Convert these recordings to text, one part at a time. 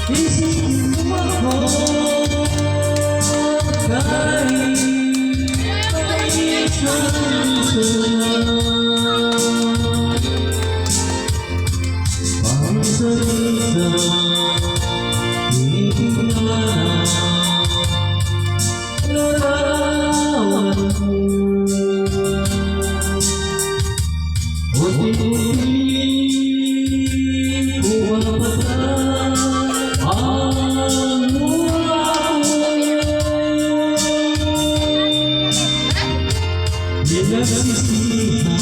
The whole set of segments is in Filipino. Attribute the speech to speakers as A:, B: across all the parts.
A: Isipin mo ako kahit pag-isang pang-salita tinignan larawan mo unti-unti pumapatay ang mukha mo pinagsisihan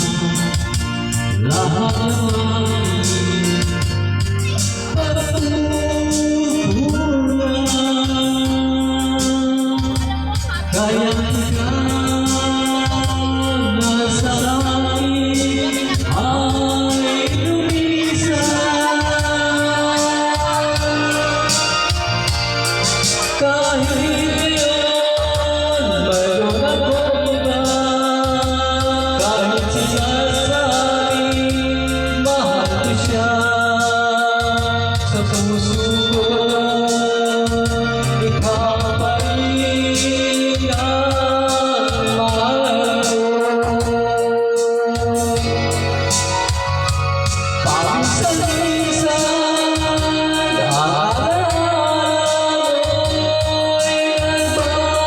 A: lahat ng kaya ikaw nasa langit ay lumisan kahit ngayon mayroon akong iba kahit sinasabing mahal ko siya sa puso ko ikaw pa rin ang mahal ko paminsan-minsan ang amoy nagbabalik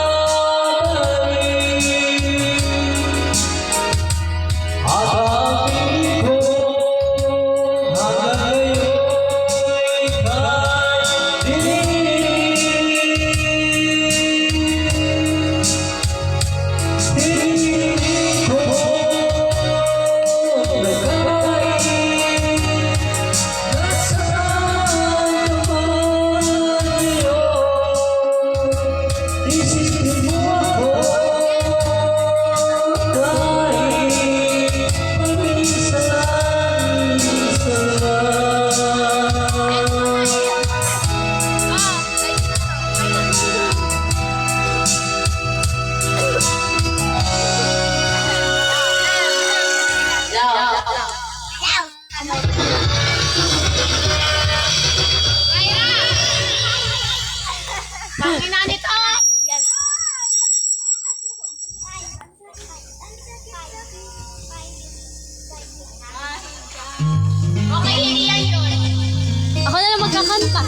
A: at ang piling ko hanggang ngayon ika'y hinihiling ko nasaan naman ngayon isipin mo ako kahit paminsan-minsan
B: Pangina nito! Yan. Okay, iyan yun. Ako na lang magkakanta.